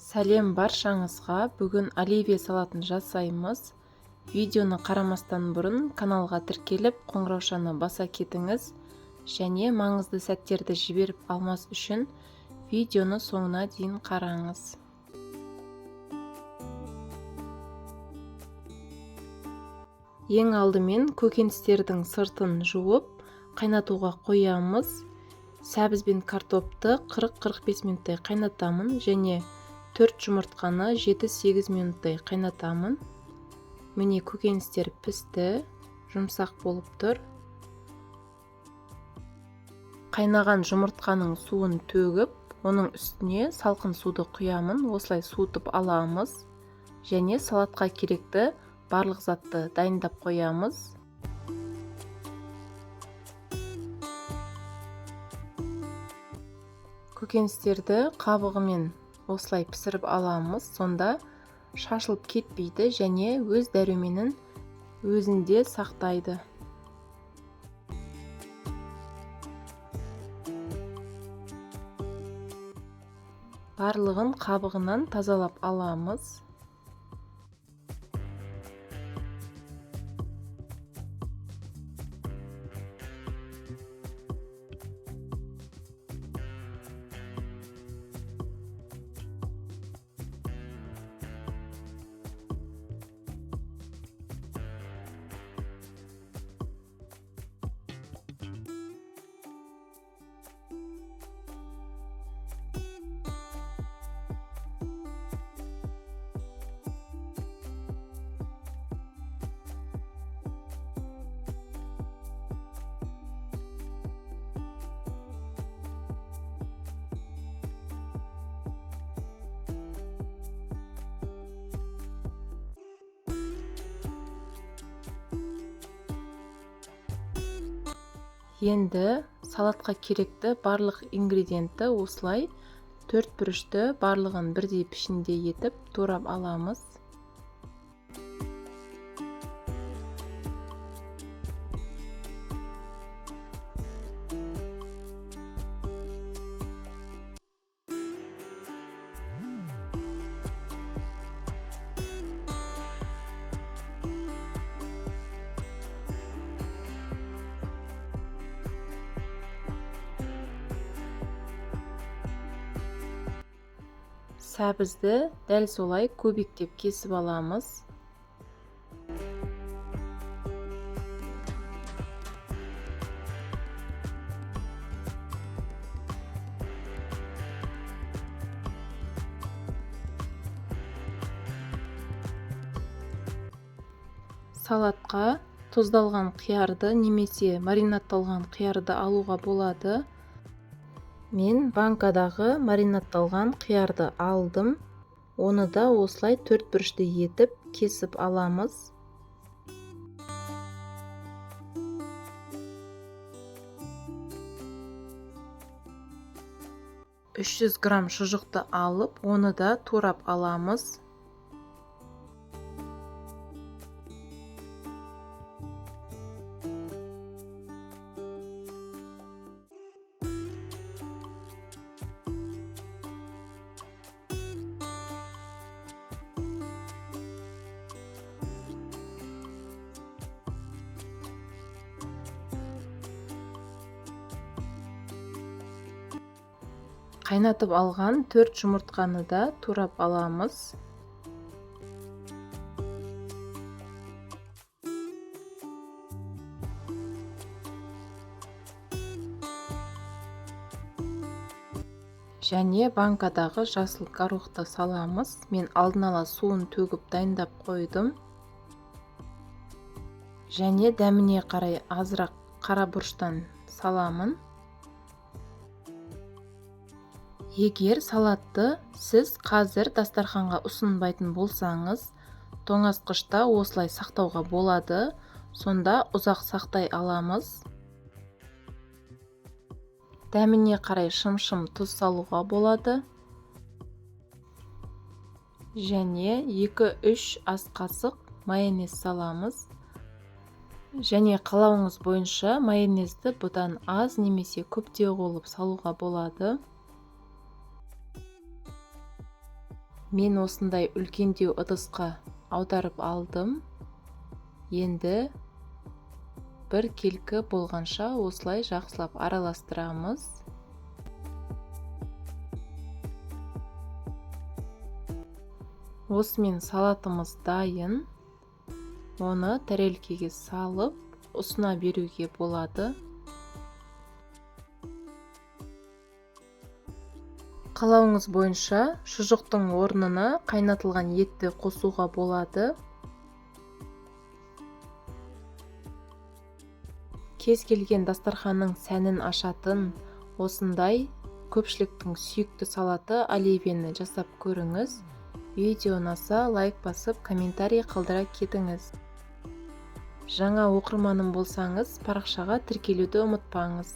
Сәлем баршаңызға. Бүгін оливье салатын жасаймыз. Видеоны қарамастан бұрын каналға тіркеліп, қоңыраушаны баса кетіңіз және маңызды сәттерді жіберіп алмас үшін видеоны соңына дейін қараңыз. Ең алдымен көкөністердің сыртын жуып, қайнатуға қоямыз. Сәбіз бен картопты 40-45 минуттай қайнатамын және 4 жұмыртқаны 7-8 минуттай қайнатамын. Міне көкөністер пісті, жұмсақ болып тұр. Қайнаған жұмыртқаның суын төгіп, оның үстіне салқын суды құямын. Осылай суытып аламыз және салатқа керекті барлық затты дайындап қоямыз. Көкөністерді қабығымен осылай пісіріп аламыз, сонда шашылып кетпейді және өз дәруменін өзінде сақтайды. Барлығын қабығынан тазалап аламыз. Енді салатқа керекті барлық ингредиентті осылай 4 бүрішті барлығын бірдей пішінде етіп турап аламыз. Сәбізді дәл солай көбіктеп кесіп аламыз. Салатқа тұздалған қиярды немесе маринадталған қиярды алуға болады. Мен банкадағы маринадталған қиярды алдым. Оны да осылай 4 бүрішті етіп кесіп аламыз. $300 грамм шұжықты алып, оны да турап аламыз. Қайнатып алған 4 жұмыртқаны да турап аламыз. Және банкадағы жасыл горохты саламыз. Мен алдын ала суын төгіп дайындап қойдым. Және дәміне қарай азырақ қара бұрыштан саламын. Егер салатты сіз қазір дастарханға ұсынбайтын болсаңыз, тоңазытқышта осылай сақтауға болады, сонда ұзақ сақтай аламыз. Дәміне қарай шым-шым тұз салуға болады. Және 2-3 ас қасық майонез саламыз. Және қалауыңыз бойынша майонезді бұдан аз немесе көптеу болып салуға болады. Мен осындай үлкендеу ыдысқа аударып алдым. Енді бір келкі болғанша осылай жақсылап араластырамыз. Осымен салатымыз дайын. Оны тәрелкеге салып, ұсына беруге болады. Қалауыңыз бойынша шұжықтың орнына қайнатылған етті қосуға болады. Кез келген дастарханның сәнін ашатын осындай көпшіліктің сүйікті салаты оливьені жасап көріңіз. Видео ұнаса лайк басып, комментарий қалдыра кетіңіз. Жаңа оқырманым болсаңыз, парақшаға тіркелуді ұмытпаңыз.